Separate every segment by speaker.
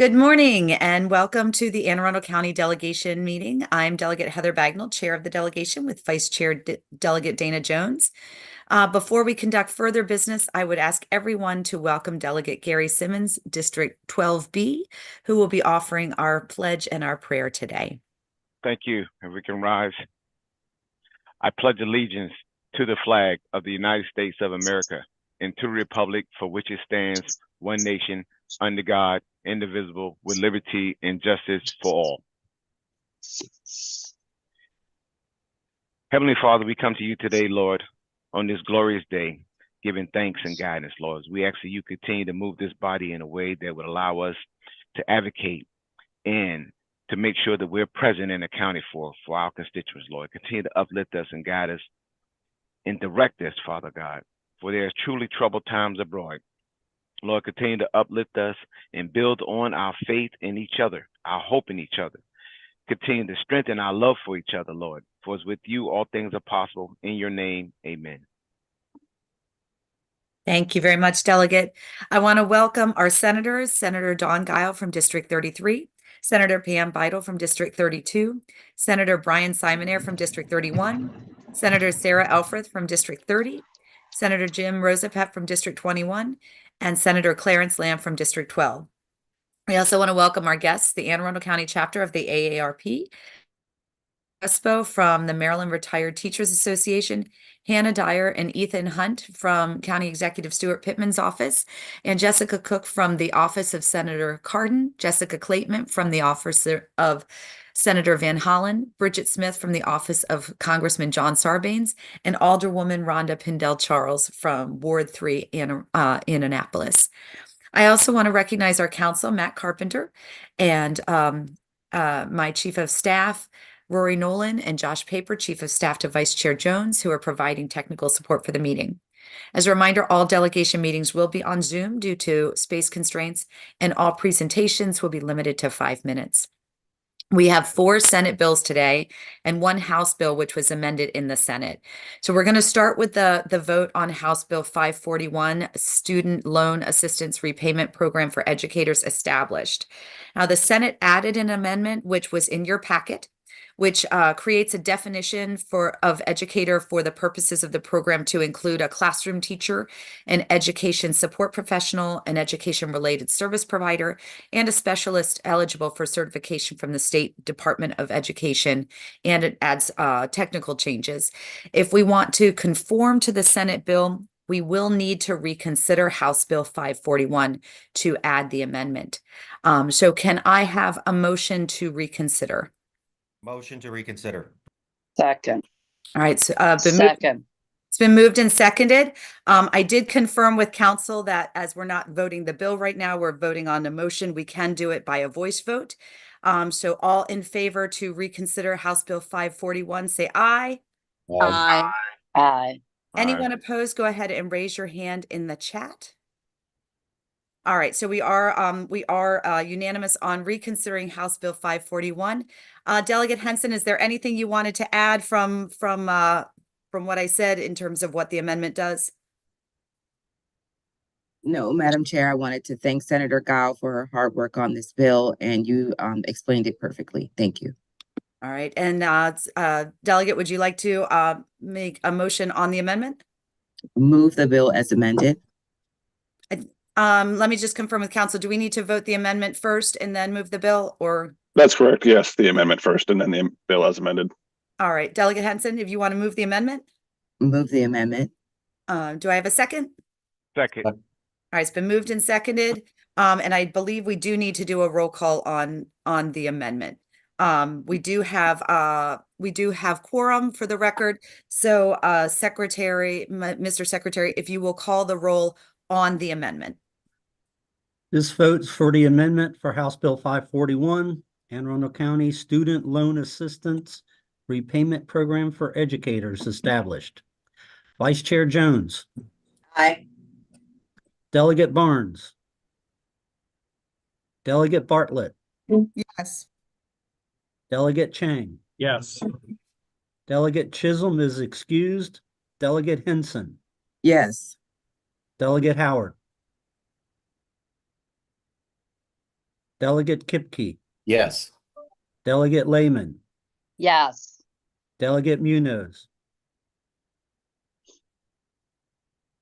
Speaker 1: Good morning and welcome to the Anne Arundel County Delegation meeting. I'm Delegate Heather Bagnall, Chair of the delegation with Vice Chair Delegate Dana Jones. Before we conduct further business, I would ask everyone to welcome Delegate Gary Simmons, District 12B, who will be offering our pledge and our prayer today.
Speaker 2: Thank you, and we can rise. I pledge allegiance to the flag of the United States of America and to the republic for which it stands, one nation, under God, indivisible, with liberty and justice for all. Heavenly Father, we come to you today, Lord, on this glorious day, giving thanks and guidance, Lord. We ask that you continue to move this body in a way that would allow us to advocate and to make sure that we're present and accounted for our constituents, Lord. Continue to uplift us and guide us and direct us, Father God, for there are truly troubled times abroad. Lord, continue to uplift us and build on our faith in each other, our hope in each other. Continue to strengthen our love for each other, Lord. For it's with you all things are possible. In your name, amen.
Speaker 1: Thank you very much, Delegate. I want to welcome our senators, Senator Don Guile from District 33, Senator Pam Beidel from District 32, Senator Brian Simonaire from District 31, Senator Sarah Elfreth from District 30, Senator Jim Rosapet from District 21, and Senator Clarence Lamb from District 12. We also want to welcome our guests, the Anne Arundel County chapter of the AARP, Espo from the Maryland Retired Teachers Association, Hannah Dyer and Ethan Hunt from County Executive Stuart Pittman's office, and Jessica Cook from the office of Senator Cardin, Jessica Clayton from the office of Senator Van Hollen, Bridget Smith from the office of Congressman John Sarbanes, and Alderwoman Rhonda Pindell Charles from Ward 3 in Annapolis. I also want to recognize our council, Matt Carpenter, and my Chief of Staff, Rory Nolan, and Josh Paper, Chief of Staff to Vice Chair Jones, who are providing technical support for the meeting. As a reminder, all delegation meetings will be on Zoom due to space constraints, and all presentations will be limited to 5 minutes. We have 4 Senate bills today and 1 House bill, which was amended in the Senate. So we're going to start with the vote on House Bill 541, Student Loan Assistance Repayment Program for Educators Established. Now, the Senate added an amendment, which was in your packet, which creates a definition of educator for the purposes of the program to include a classroom teacher, an education support professional, an education-related service provider, and a specialist eligible for certification from the State Department of Education, and it adds technical changes. If we want to conform to the Senate bill, we will need to reconsider House Bill 541 to add the amendment. So can I have a motion to reconsider?
Speaker 3: Motion to reconsider.
Speaker 4: Second.
Speaker 1: All right, so
Speaker 4: Second.
Speaker 1: It's been moved and seconded. I did confirm with council that as we're not voting the bill right now, we're voting on the motion. We can do it by a voice vote. So all in favor to reconsider House Bill 541, say aye.
Speaker 4: Aye. Aye.
Speaker 1: Anyone opposed, go ahead and raise your hand in the chat. All right, so we are unanimous on reconsidering House Bill 541. Delegate Henson, is there anything you wanted to add from what I said in terms of what the amendment does?
Speaker 5: No, Madam Chair, I wanted to thank Senator Guile for her hard work on this bill, and you explained it perfectly. Thank you.
Speaker 1: All right, and Delegate, would you like to make a motion on the amendment?
Speaker 5: Move the bill as amended.
Speaker 1: Let me just confirm with council. Do we need to vote the amendment first and then move the bill, or?
Speaker 6: That's correct. Yes, the amendment first and then the bill as amended. All
Speaker 1: right, Delegate Henson, if you want to move the amendment.
Speaker 5: Move the amendment.
Speaker 1: Do I have a second?
Speaker 2: Second.
Speaker 1: All right, it's been moved and seconded. And I believe we do need to do a roll call on the amendment. We do have quorum for the record. So Mr. Secretary, if you will call the roll on the amendment.
Speaker 7: This vote's for the amendment for House Bill 541, Anne Arundel County Student Loan Assistance Repayment Program for Educators established. Vice Chair Jones.
Speaker 4: Aye.
Speaker 7: Delegate Barnes. Delegate Bartlett.
Speaker 1: Yes.
Speaker 7: Delegate Chang.
Speaker 8: Yes.
Speaker 7: Delegate Chisholm is excused. Delegate Henson.
Speaker 5: Yes.
Speaker 7: Delegate Howard. Delegate Kipke,
Speaker 3: Yes.
Speaker 7: Delegate Lehman,
Speaker 4: Yes.
Speaker 7: Delegate Munoz,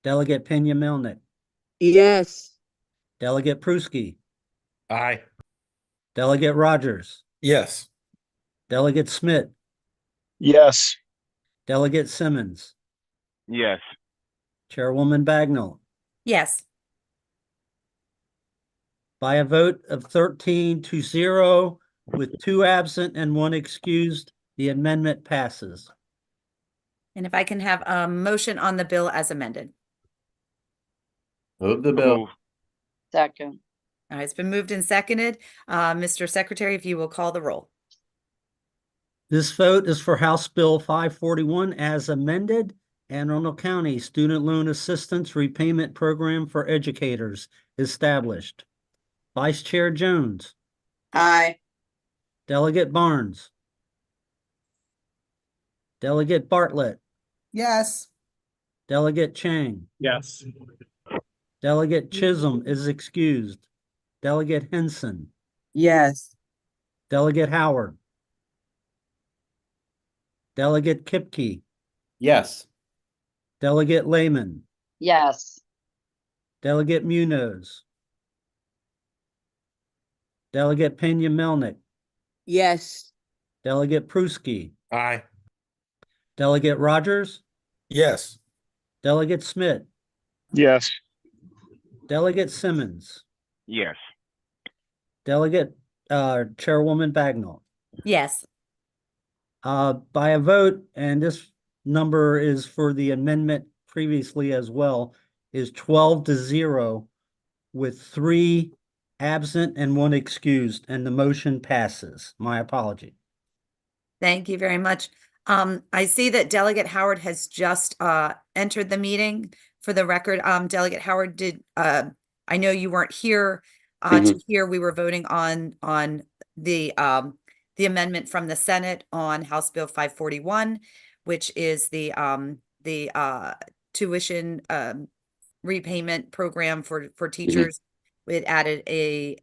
Speaker 7: Delegate Pena Melnick,
Speaker 5: Yes.
Speaker 7: Delegate Pruski,
Speaker 3: Aye.
Speaker 7: Delegate Rogers,
Speaker 3: Yes.
Speaker 7: Delegate Smith,
Speaker 6: Yes.
Speaker 7: Delegate Simmons,
Speaker 2: Yes.
Speaker 7: Chairwoman Bagnell.
Speaker 1: Yes.
Speaker 7: By a vote of 13-0 with 2 absent and 1 excused, the amendment passes.
Speaker 1: And if I can have a motion on the bill as amended.
Speaker 3: Move the
Speaker 2: So
Speaker 3: bill.
Speaker 2: moved.
Speaker 4: Second.
Speaker 1: All right, it's been moved and seconded. Mr. Secretary, if you will call the roll.
Speaker 7: This vote is for House Bill 541 as amended, and Arundel County Student Loan Assistance Repayment Program for Educators established. Vice Chair Jones,
Speaker 4: Aye.
Speaker 7: Delegate Barnes, Delegate Bartlett,
Speaker 8: Yes.
Speaker 7: Delegate Chang,
Speaker 8: Yes.
Speaker 7: Delegate Chisholm is excused, Delegate Henson,
Speaker 5: Yes.
Speaker 7: Delegate Howard, Delegate Kipke,
Speaker 3: Yes.
Speaker 7: Delegate Lehman,
Speaker 4: Yes.
Speaker 7: Delegate Munoz, Delegate Pena Melnick,
Speaker 5: Yes.
Speaker 7: Delegate Pruski,
Speaker 3: Aye.
Speaker 7: Delegate Rogers,
Speaker 3: Yes.
Speaker 7: Delegate Smith,
Speaker 6: Yes.
Speaker 7: Delegate Simmons,
Speaker 2: Yes.
Speaker 7: Delegate Chairwoman Bagnell.
Speaker 1: Yes.
Speaker 7: By a vote, and this number is for the amendment previously as well, is 12-0 with 3 absent and 1 excused, and the motion passes. My apology.
Speaker 1: Thank you very much. I see that Delegate Howard has just entered the meeting. For the record, Delegate Howard did, I know you weren't here to hear, we were voting on the amendment from the Senate on House Bill 541, which is the tuition repayment program for teachers. It added a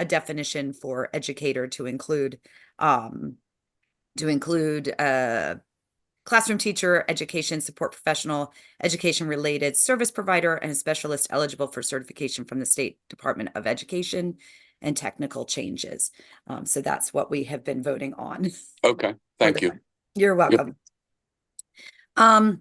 Speaker 1: definition for educator to include classroom teacher, education support professional, education related service provider, and a specialist eligible for certification from the State Department of Education and technical changes. So that's what we have been voting on.
Speaker 9: Okay, thank you.
Speaker 1: You're welcome. So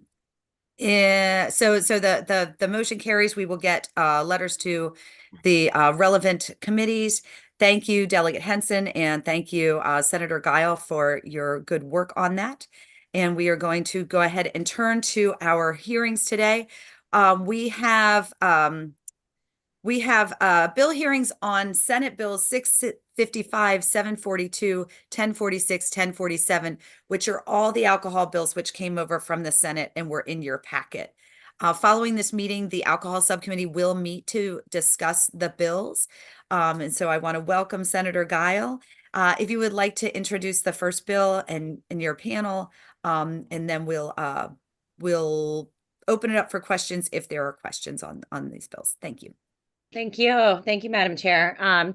Speaker 1: the motion carries. We will get letters to the relevant committees. Thank you, Delegate Henson, and thank you, Senator Guile, for your good work on that. And we are going to go ahead and turn to our hearings today. We have bill hearings on Senate Bills 655, 742, 1046, 1047, which are all the alcohol bills which came over from the Senate and were in your packet. Following this meeting, the Alcohol Subcommittee will meet to discuss the bills. And so I want to welcome Senator Guile. If you would like to introduce the first bill and your panel, and then we'll open it up for questions if there are questions on these bills. Thank you.
Speaker 10: Thank you. Thank you, Madam Chair.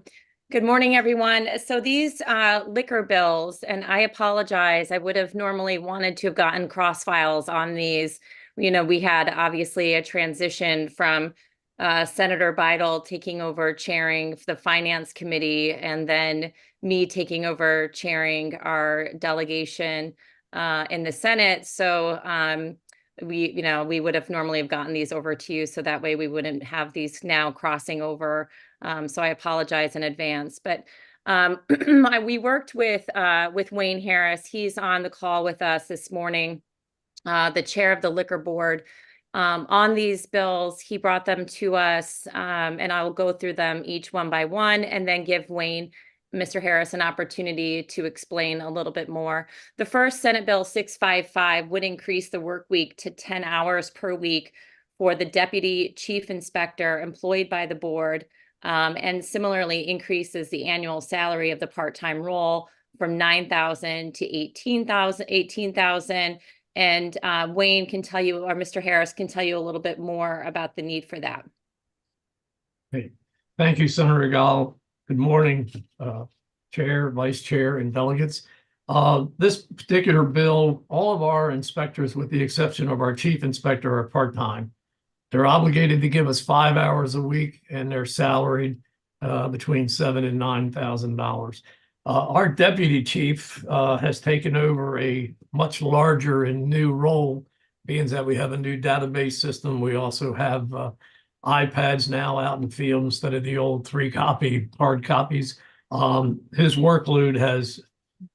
Speaker 10: Good morning, everyone. So these liquor bills, and I apologize, I would have normally wanted to have gotten cross files on these. You know, we had obviously a transition from Senator Bidle taking over chairing the Finance Committee, and then me taking over chairing our delegation in the Senate. So we would have normally have gotten these over to you, so that way we wouldn't have these now crossing over. So I apologize in advance. But we worked with Wayne Harris. He's on the call with us this morning, the chair of the Liquor Board. On these bills, he brought them to us, and I will go through them each one by one, and then give Mr. Harris an opportunity to explain a little bit more. The first, Senate Bill 655, would increase the work week to 10 hours per week for the deputy chief inspector employed by the board, and similarly increases the annual salary of the part-time role from $9,000 to $18,000. And Wayne can tell you, or Mr. Harris can tell you a little bit more about the need for that.
Speaker 8: Hey, thank you, Senator Gall. Good morning, Chair, Vice Chair, and delegates. This particular bill, all of our inspectors, with the exception of our chief inspector, are part-time. They're obligated to give us 5 hours a week, and they're salaried between $7,000 and $9,000. Our deputy chief has taken over a much larger and new role, being that we have a new database system. We also have iPads now out in the field instead of the old 3-copy hard copies. His workload has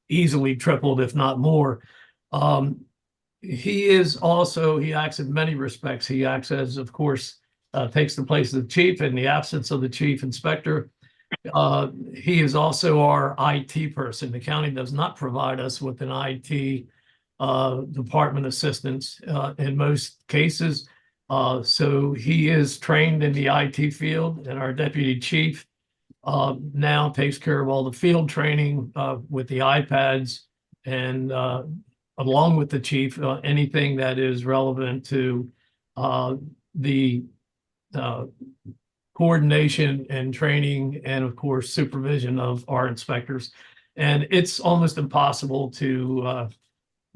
Speaker 8: easily tripled, if not more. He acts in many respects. He acts as, of course, takes the place of the chief in the absence of the chief inspector. He is also our IT person. The county does not provide us with an IT department assistance in most cases. So he is trained in the IT field, and our deputy chief now takes care of all the field training with the iPads, and along with the chief, anything that is relevant to the coordination and training and, of course, supervision of our inspectors. And it's almost impossible to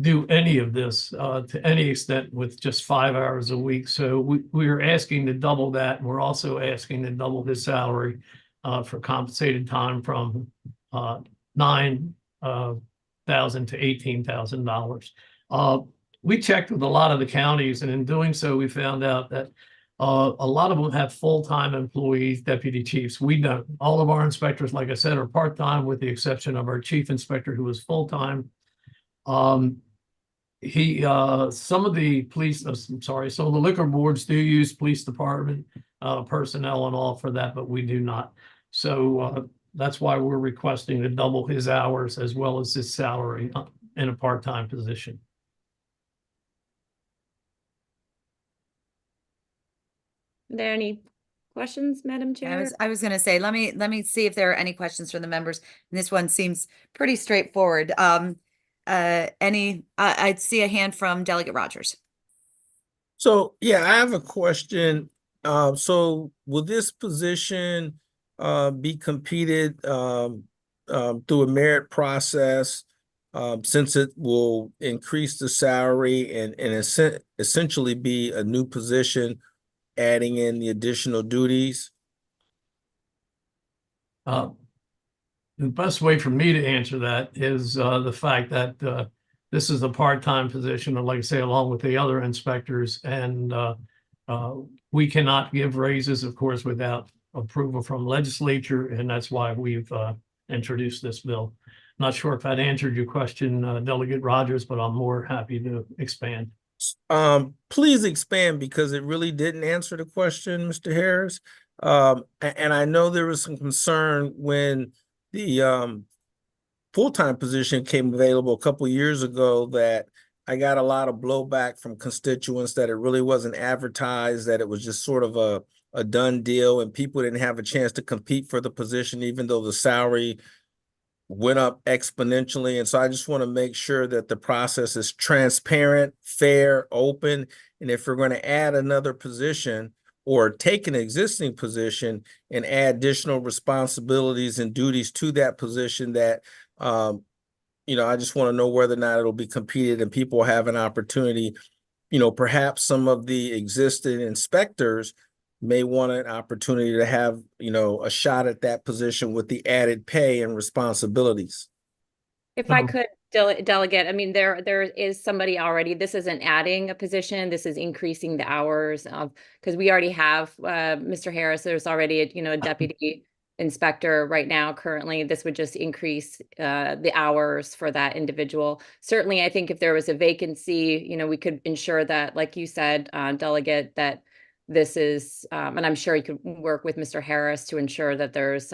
Speaker 8: do any of this to any extent with just 5 hours a week. So we are asking to double that. And we're also asking to double his salary for compensated time from $9,000 to $18,000. We checked with a lot of the counties, and in doing so, we found out that a lot of them have full-time employees, deputy chiefs. We don't. All of our inspectors, like I said, are part-time, with the exception of our chief inspector, who is full-time. Some of the liquor boards do use police department personnel and all for that, but we do not. So that's why we're requesting to double his hours as well as his salary in a part-time position.
Speaker 10: Are there any questions, Madam Chair?
Speaker 1: I was going to say, let me see if there are any questions from the members. And this one seems pretty straightforward. I'd see a hand from Delegate Rogers.
Speaker 3: So, yeah, I have a question. So will this position be competed through a merit process, since it will increase the salary and essentially be a new position, adding in the additional duties?
Speaker 8: The best way for me to answer that is the fact that this is a part-time position, and like I say, along with the other inspectors, and we cannot give raises, of course, without approval from legislature, and that's why we've introduced this bill. Not sure if that answered your question, Delegate Rogers, but I'm more happy to expand.
Speaker 3: Please expand, because it really didn't answer the question, Mr. Harris. And I know there was some concern when the full-time position came available a couple of years ago, that I got a lot of blowback from constituents that it really wasn't advertised, that it was just sort of a done deal, and people didn't have a chance to compete for the position, even though the salary went up exponentially. And so I just want to make sure that the process is transparent, fair, open. And if we're going to add another position or take an existing position and add additional responsibilities and duties to that position, that, I just want to know whether or not it'll be competed and people have an opportunity. Perhaps some of the existing inspectors may want an opportunity to have, a shot at that position with the added pay and responsibilities.
Speaker 10: If I could, Delegate, I mean, there is somebody already. This isn't adding a position. This is increasing the hours of, because we already have Mr. Harris. There's already a deputy inspector right now currently. This would just increase the hours for that individual. Certainly, I think if there was a vacancy, we could ensure that, like you said, Delegate, that this is, and I'm sure you could work with Mr. Harris to ensure that there's,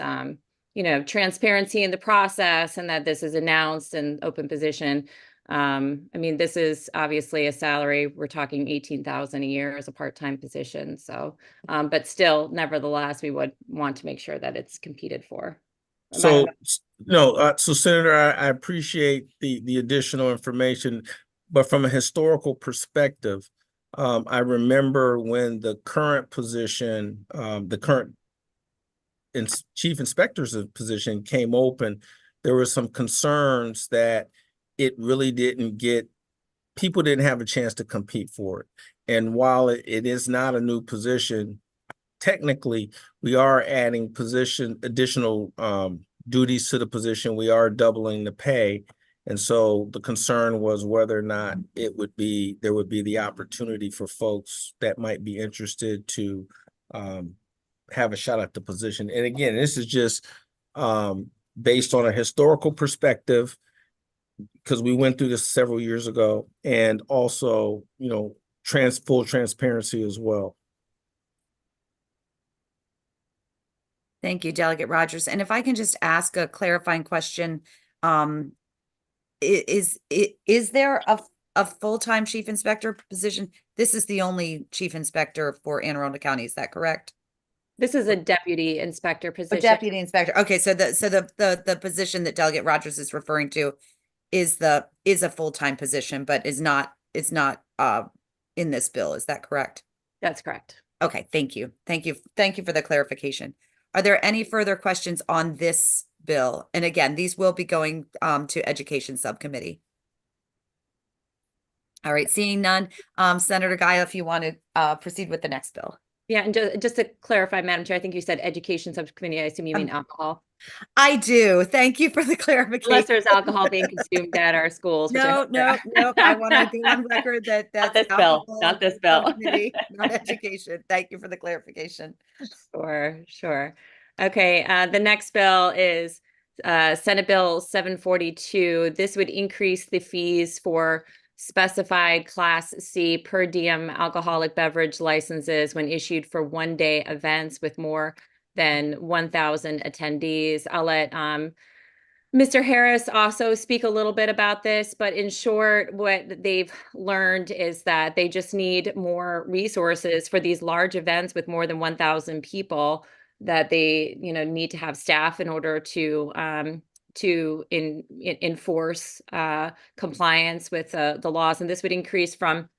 Speaker 10: transparency in the process, and that this is announced and open position. I mean, this is obviously a salary. We're talking $18,000 a year as a part-time position. So, but still, nevertheless, we would want to make sure that it's competed for.
Speaker 3: So, so Senator, I appreciate the additional information, but from a historical perspective, I remember when the current position, the current chief inspector's position came open, there were some concerns that it really people didn't have a chance to compete for it. And while it is not a new position, technically we are adding additional duties to the position. We are doubling the pay. And so the concern was whether or not there would be the opportunity for folks that might be interested to have a shot at the position. And again, this is just based on a historical perspective, because we went through this several years ago, and also, full transparency as well.
Speaker 1: Thank you, Delegate Rogers. And if I can just ask a clarifying question, is there a full-time chief inspector position? This is the only chief inspector for Anne Arundel County, is that correct?
Speaker 10: This is a deputy inspector position.
Speaker 1: A deputy inspector. Okay, so the position that Delegate Rogers is referring to is a full-time position, but is not in this bill. Is that correct?
Speaker 10: That's correct.
Speaker 1: Okay, thank you. Thank you for the clarification. Are there any further questions on this bill? And again, these will be going to Education Subcommittee. All right, seeing none, Senator Guile, if you want to proceed with the next bill.
Speaker 10: Yeah, and just to clarify, Madam Chair, I think you said Education Subcommittee. I assume you mean alcohol.
Speaker 1: I do. Thank you for the clarification.
Speaker 10: Unless there's alcohol being consumed at our schools.
Speaker 1: No. I want to be on record that that's
Speaker 10: not this bill.
Speaker 1: Not education. Thank you for the clarification.
Speaker 10: Sure. Okay, the next bill is Senate Bill 742. This would increase the fees for specified Class C per diem alcoholic beverage licenses when issued for one-day events with more than 1,000 attendees. I'll let Mr. Harris also speak a little bit about this, but in short, what they've learned is that they just need more resources for these large events with more than 1,000 people, that they need to have staff in order to enforce compliance with the laws. And this would increase from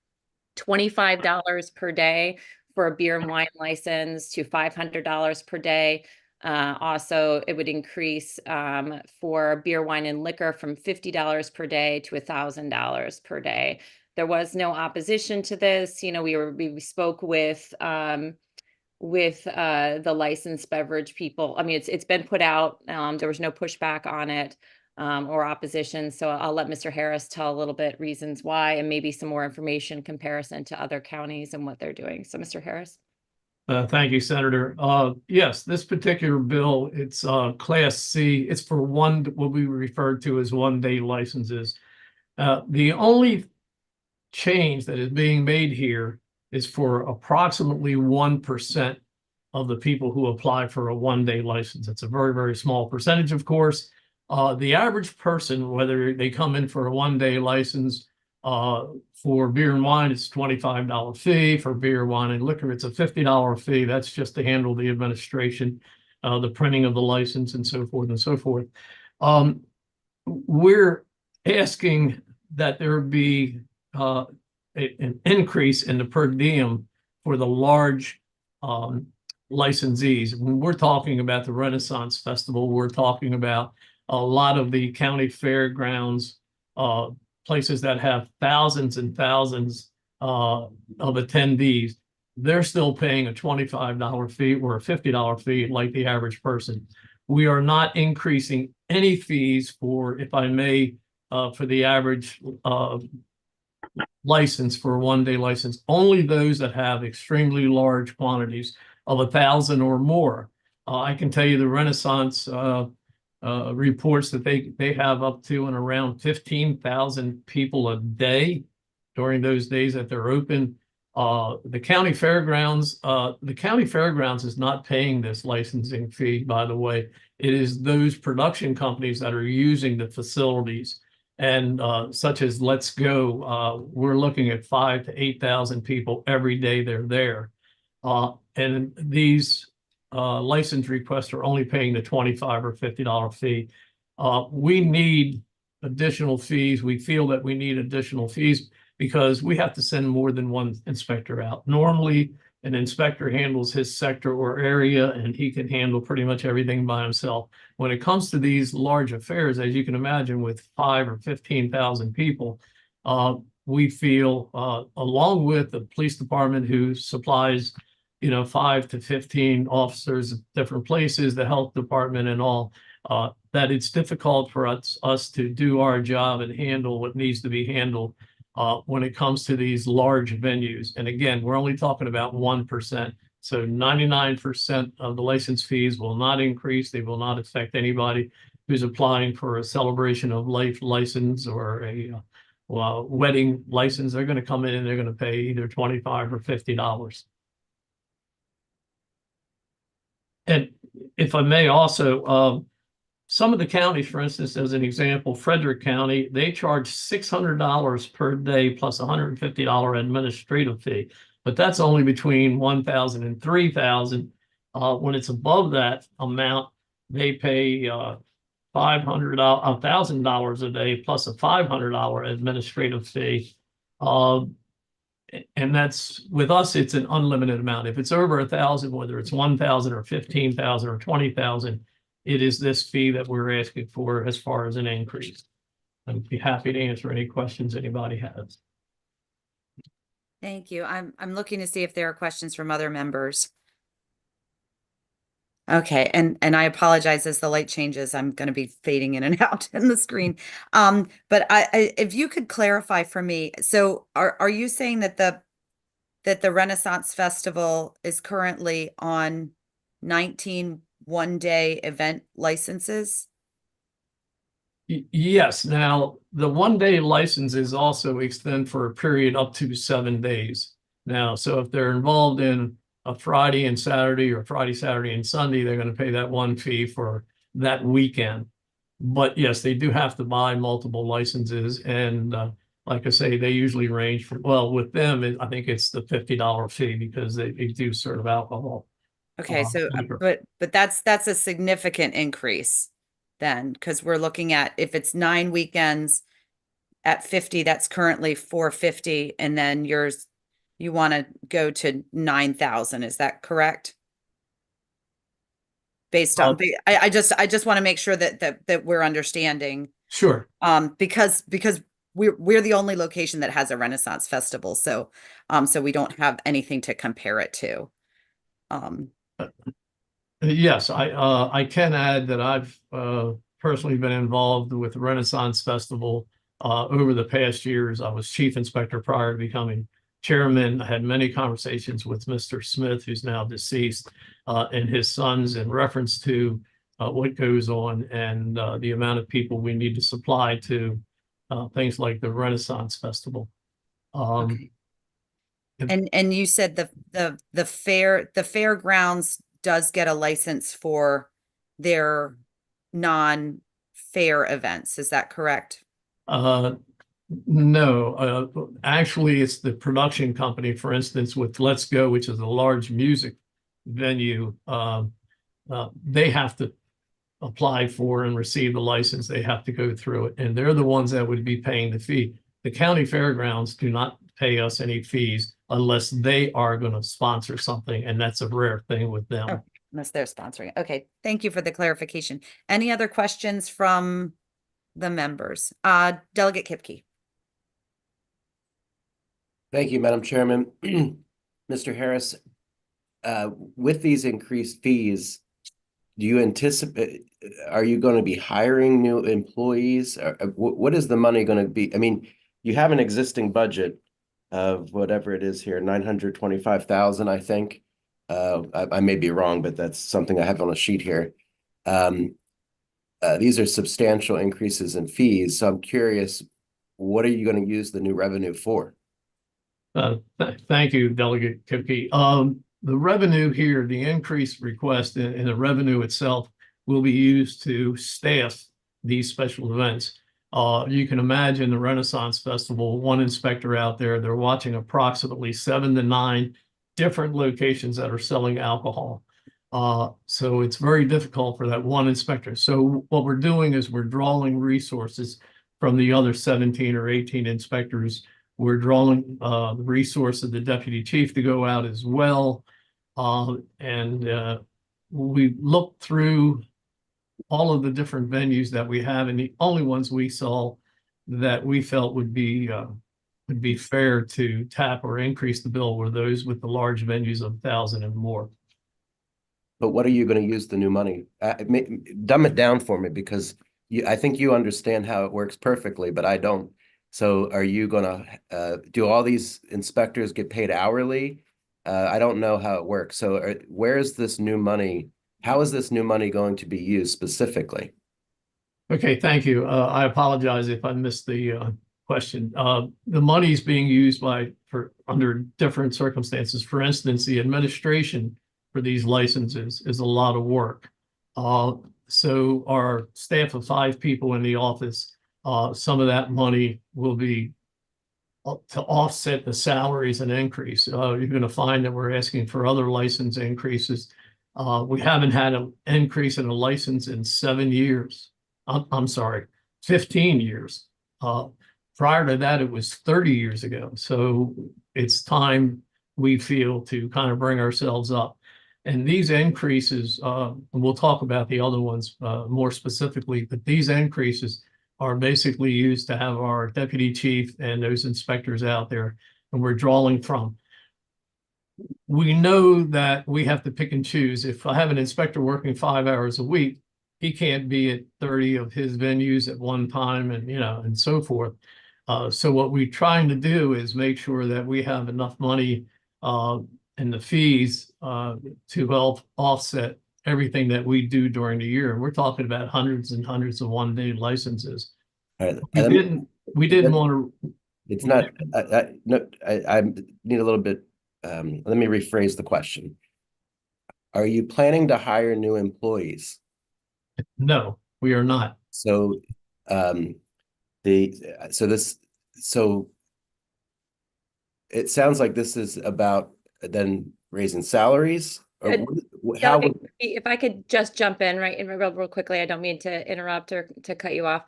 Speaker 10: $25 per day for a beer and wine license to $500 per day. Also, it would increase for beer, wine, and liquor from $50 per day to $1,000 per day. There was no opposition to this. We spoke with the licensed beverage people. I mean, it's been put out. There was no pushback on it or opposition. So I'll let Mr. Harris tell a little bit reasons why, and maybe some more information comparison to other counties and what they're doing. So Mr. Harris.
Speaker 8: Thank you, Senator. Yes, this particular bill, it's Class C. It's for what we refer to as one-day licenses. The only change that is being made here is for approximately 1% of the people who apply for a one-day license. It's a very, very small percentage, of course. The average person, whether they come in for a one-day license, for beer and wine, it's a $25 fee. For beer, wine, and liquor, it's a $50 fee. That's just to handle the administration, the printing of the license, and so forth and so forth. We're asking that there be an increase in the per diem for the large licensees. When we're talking about the Renaissance Festival, we're talking about a lot of the county fairgrounds, places that have thousands and thousands of attendees. They're still paying a $25 fee or a $50 fee like the average person. We are not increasing any fees for, if I may, for the average license, for a one-day license. Only those that have extremely large quantities of 1,000 or more. I can tell you the Renaissance reports that they have up to and around 15,000 people a day during those days that they're open. The county fairgrounds is not paying this licensing fee, by the way. It is those production companies that are using the facilities, and such as Let's Go. We're looking at 5,000 to 8,000 people every day they're there. And these license requests are only paying the $25 or $50 fee. We need additional fees. We feel that we need additional fees because we have to send more than one inspector out. Normally, an inspector handles his sector or area, and he can handle pretty much everything by himself. When it comes to these large affairs, as you can imagine, with 5 or 15,000 people, we feel, along with the police department, who supplies, 5 to 15 officers at different places, the health department and all, that it's difficult for us to do our job and handle what needs to be handled when it comes to these large venues. And again, we're only talking about 1%. So 99% of the license fees will not increase. They will not affect anybody who's applying for a celebration of life license or a wedding license. They're going to come in and they're going to pay either $25 or $50. And if I may also, some of the counties, for instance, as an example, Frederick County, they charge $600 per day plus $150 administrative fee, but that's only between 1,000 and 3,000. When it's above that amount, they pay $1,000 a day plus a $500 administrative fee. And that's, with us, it's an unlimited amount. If it's over 1,000, whether it's 1,000 or 15,000 or 20,000, it is this fee that we're asking for as far as an increase. I'd be happy to answer any questions anybody has.
Speaker 1: Thank you. I'm looking to see if there are questions from other members. Okay, and I apologize as the light changes. I'm going to be fading in and out in the screen. But if you could clarify for me, so are you saying that the Renaissance Festival is currently on 19 one-day event licenses?
Speaker 8: Yes. Now, the one-day licenses also extend for a period up to 7 days. Now, so if they're involved in a Friday and Saturday or Friday, Saturday and Sunday, they're going to pay that one fee for that weekend. But yes, they do have to buy multiple licenses. And like I say, they usually range from, well, with them, I think it's the $50 fee because they do serve alcohol.
Speaker 1: Okay, so but that's a significant increase then, because we're looking at, if it's 9 weekends at 50, that's currently $450, and then you want to go to 9,000. Is that correct? Based on, I just want to make sure that we're understanding.
Speaker 8: Sure.
Speaker 1: Because we're the only location that has a Renaissance Festival, so we don't have anything to compare it to.
Speaker 8: Yes, I can add that I've personally been involved with the Renaissance Festival over the past years. I was chief inspector prior to becoming chairman. I had many conversations with Mr. Smith, who's now deceased, and his sons in reference to what goes on and the amount of people we need to supply to things like the Renaissance Festival.
Speaker 1: Okay. And you said the fairgrounds does get a license for their non-fair events. Is that correct?
Speaker 8: No, actually, it's the production company. For instance, with Let's Go, which is a large music venue, they have to apply for and receive the license. They have to go through it, and they're the ones that would be paying the fee. The county fairgrounds do not pay us any fees unless they are going to sponsor something, and that's a rare thing with them.
Speaker 1: Oh, unless they're sponsoring it. Okay, thank you for the clarification. Any other questions from the members? Delegate Kipke.
Speaker 9: Thank you, Madam Chairman. Mr. Harris, with these increased fees, do you anticipate, are you going to be hiring new employees? What is the money going to be? I mean, you have an existing budget of whatever it is here, 925,000, I think. I may be wrong, but that's something I have on a sheet here. These are substantial increases in fees. So I'm curious, what are you going to use the new revenue for?
Speaker 8: Thank you, Delegate Kipke. The revenue here, the increased request in the revenue itself will be used to staff these special events. You can imagine the Renaissance Festival, one inspector out there, they're watching approximately 7 to 9 different locations that are selling alcohol. So it's very difficult for that one inspector. So what we're doing is we're drawing resources from the other 17 or 18 inspectors We're drawing the resource of the deputy chief to go out as well. We looked through all of the different venues that we have, and the only ones we saw that we felt would be fair to tap or increase the bill were those with the large venues of 1,000 and more.
Speaker 9: But what are you going to use the new money? Dumb it down for me, because I think you understand how it works perfectly, but I don't. So are you going to do all these inspectors get paid hourly? I don't know how it works. So where is this new money? How is this new money going to be used specifically?
Speaker 8: Okay, thank you. I apologize if I missed the question. The money is being used under different circumstances. For instance, the administration for these licenses is a lot of work. So our staff of 5 people in the office, some of that money will be to offset the salaries and increase. You're going to find that we're asking for other license increases. We haven't had an increase in a license in 7 years. I'm sorry, 15 years. Prior to that, it was 30 years ago. So it's time, we feel, to kind of bring ourselves up. And these increases, and we'll talk about the other ones more specifically, but these increases are basically used to have our deputy chief and those inspectors out there, and we're drawing from. We know that we have to pick and choose. If I have an inspector working 5 hours a week, he can't be at 30 of his venues at one time, and and so forth. So what we're trying to do is make sure that we have enough money in the fees to help offset everything that we do during the year. And we're talking about hundreds and hundreds of one-day licenses.
Speaker 9: All right.
Speaker 8: We didn't want to.
Speaker 9: It's not. No, I need a little bit. Let me rephrase the question. Are you planning to hire new employees?
Speaker 8: No, we are not.
Speaker 9: So, so it sounds like this is about then raising salaries. Or how?
Speaker 10: If I could just jump in real quickly, I don't mean to interrupt or to cut you off.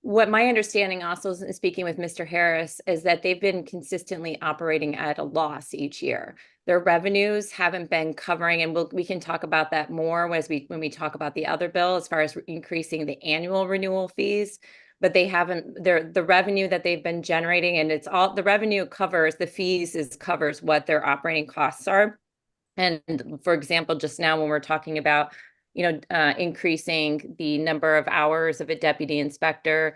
Speaker 10: What my understanding also is, speaking with Mr. Harris, is that they've been consistently operating at a loss each year. Their revenues haven't been covering, and we can talk about that more when we talk about the other bill as far as increasing the annual renewal fees. But they haven't. The revenue that they've been generating, and it's all the revenue covers the fees covers what their operating costs are. And for example, just now when we're talking about increasing the number of hours of a deputy inspector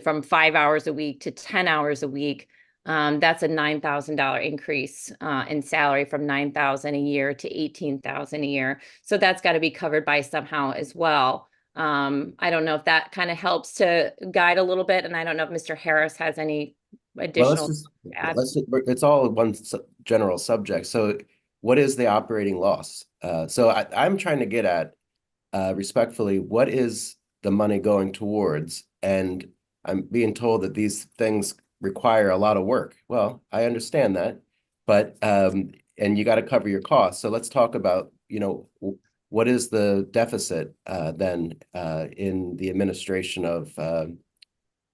Speaker 10: from 5 hours a week to 10 hours a week. That's a $9,000 increase in salary, from $9,000 a year to $18,000 a year. So that's got to be covered by somehow as well. I don't know if that kind of helps to guide a little bit, and I don't know if Mr. Harris has any additional.
Speaker 9: It's all one general subject. So what is the operating loss? So I'm trying to get at, respectfully, what is the money going towards? And I'm being told that these things require a lot of work. Well, I understand that, but and you got to cover your costs. So let's talk about, what is the deficit then in the administration of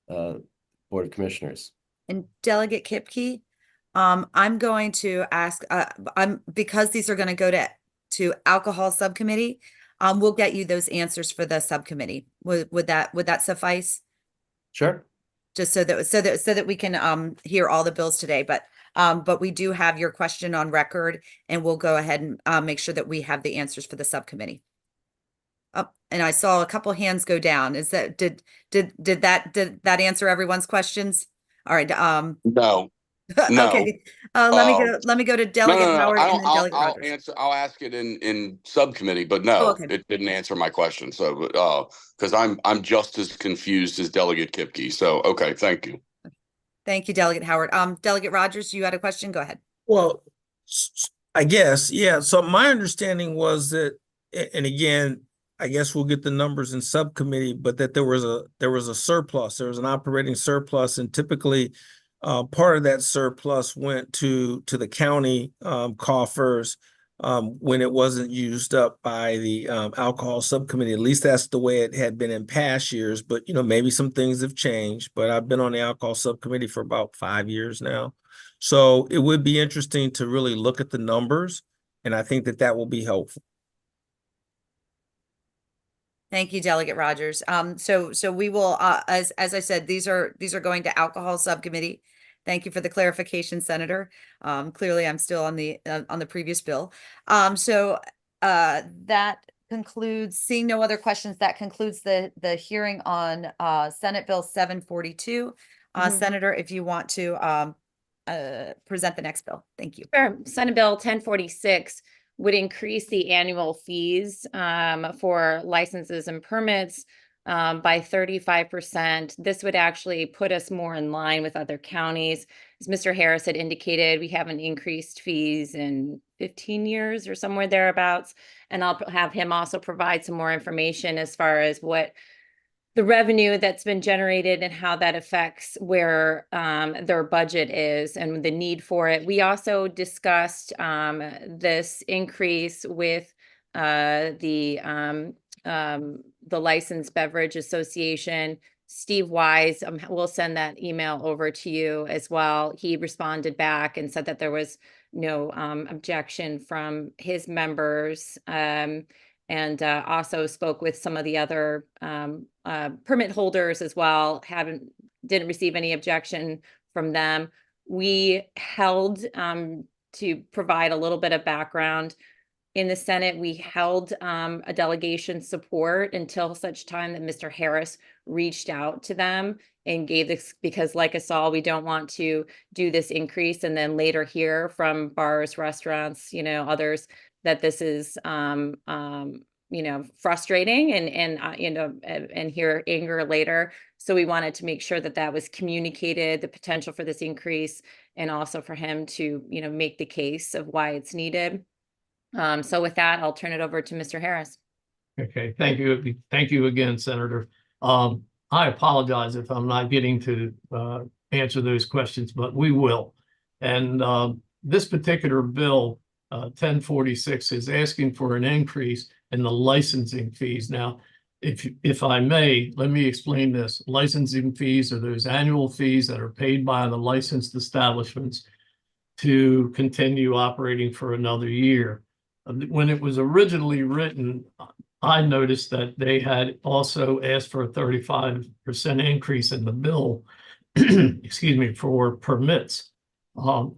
Speaker 9: Board of Commissioners?
Speaker 1: And Delegate Kipke, I'm going to ask, because these are going to go to alcohol subcommittee. We'll get you those answers for the subcommittee. Would that suffice?
Speaker 9: Sure.
Speaker 1: Just so that we can hear all the bills today, but we do have your question on record, and we'll go ahead and make sure that we have the answers for the subcommittee. And I saw a couple hands go down. Is that did that answer everyone's questions? All right.
Speaker 11: No. No.
Speaker 1: Okay. Let me go to Delegate Howard and then Delegate Rogers.
Speaker 11: I'll ask it in subcommittee, but no, it didn't answer my question. So, because I'm just as confused as Delegate Kipke. So, okay, thank you.
Speaker 1: Thank you, Delegate Howard. Delegate Rogers, you had a question? Go ahead.
Speaker 3: Well, I guess, yeah. So my understanding was that, and again, I guess we'll get the numbers in subcommittee, but that there was a surplus. There was an operating surplus, and typically part of that surplus went to the county coffers when it wasn't used up by the alcohol subcommittee. At least that's the way it had been in past years. But, maybe some things have changed. But I've been on the alcohol subcommittee for about 5 years now. So it would be interesting to really look at the numbers. And I think that will be helpful.
Speaker 1: Thank you, Delegate Rogers. So we will, as I said, these are going to alcohol subcommittee. Thank you for the clarification, Senator. Clearly, I'm still on the previous bill. That concludes. Seeing no other questions, that concludes the hearing on Senate Bill 742. Senator, if you want to present the next bill, thank you.
Speaker 10: Sure. Senate Bill 1046 would increase the annual fees for licenses and permits by 35%. This would actually put us more in line with other counties. As Mr. Harris had indicated, we haven't increased fees in 15 years or somewhere thereabouts. And I'll have him also provide some more information as far as what the revenue that's been generated and how that affects where their budget is and the need for it. We also discussed this increase with the Licensed Beverage Association. Steve Wise, we'll send that email over to you as well. He responded back and said that there was no objection from his members. And also spoke with some of the other permit holders as well. Didn't receive any objection from them. We held to provide a little bit of background. In the Senate, we held a delegation support until such time that Mr. Harris reached out to them and gave this, because like us all, we don't want to do this increase and then later hear from bars, restaurants, others that this is frustrating and hear anger later. So we wanted to make sure that that was communicated, the potential for this increase, and also for him to make the case of why it's needed. So with that, I'll turn it over to Mr. Harris.
Speaker 8: Okay, thank you. Thank you again, Senator. I apologize if I'm not getting to answer those questions, but we will. And this particular bill, 1046, is asking for an increase in the licensing fees. Now, if I may, let me explain this. Licensing fees are those annual fees that are paid by the licensed establishments to continue operating for another year. When it was originally written, I noticed that they had also asked for a 35% increase in the bill, excuse me, for permits.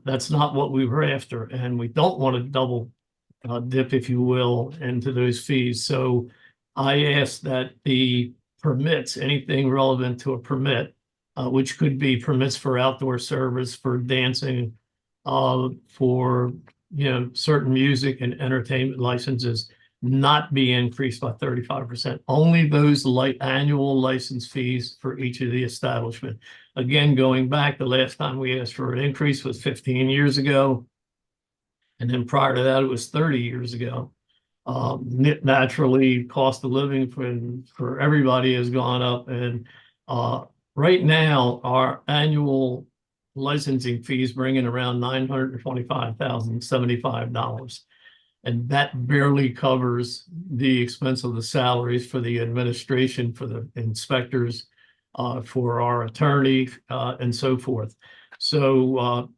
Speaker 8: That's not what we were after, and we don't want to double dip, if you will, into those fees. So I asked that the permits, anything relevant to a permit, which could be permits for outdoor service, for dancing, for certain music and entertainment licenses, not be increased by 35%. Only those annual license fees for each of the establishment. Again, going back, the last time we asked for an increase was 15 years ago. And then prior to that, it was 30 years ago. Naturally, cost of living for everybody has gone up. And right now, our annual licensing fees bring in around $925,075. And that barely covers the expense of the salaries for the administration, for the inspectors, for our attorney, and so forth. So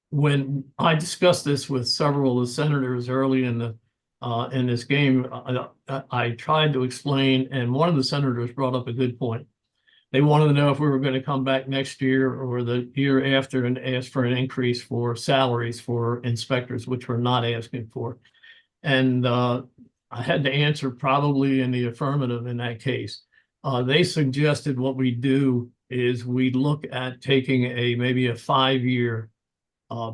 Speaker 8: when I discussed this with several of the senators early in this game, I tried to explain, and one of the senators brought up a good point. They wanted to know if we were going to come back next year or the year after and ask for an increase for salaries for inspectors, which we're not asking for. And I had to answer probably in the affirmative in that case. They suggested what we do is we look at taking maybe a 5-year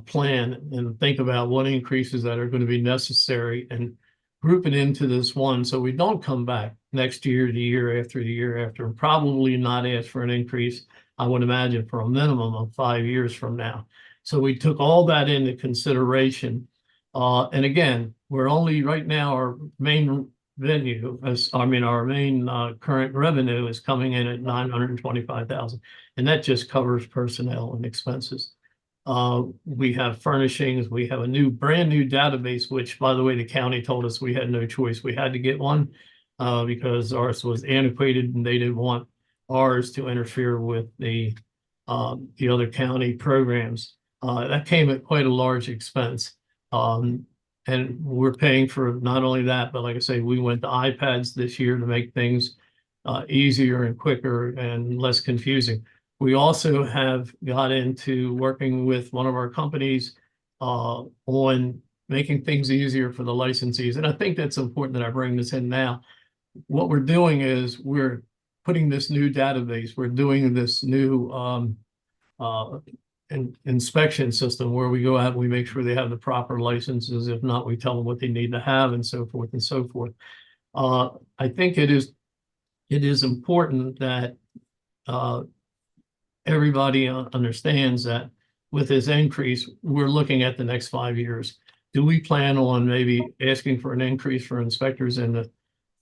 Speaker 8: plan and think about what increases that are going to be necessary and group it into this one, so we don't come back next year, the year after, and probably not ask for an increase, I would imagine, for a minimum of 5 years from now. So we took all that into consideration. And again, we're only right now, our main venue, our main current revenue is coming in at $925,000, and that just covers personnel and expenses. We have furnishings. We have a brand new database, which, by the way, the county told us we had no choice. We had to get one because ours was antiquated and they didn't want ours to interfere with the other county programs. That came at quite a large expense. And we're paying for not only that, but like I say, we went to iPads this year to make things easier and quicker and less confusing. We also have got into working with one of our companies on making things easier for the licensees. And I think that's important that I bring this in now. What we're doing is we're putting this new database, we're doing this new inspection system where we go out and we make sure they have the proper licenses. If not, we tell them what they need to have and so forth and so forth. I think it is important that everybody understands that with this increase, we're looking at the next 5 years. Do we plan on maybe asking for an increase for inspectors in the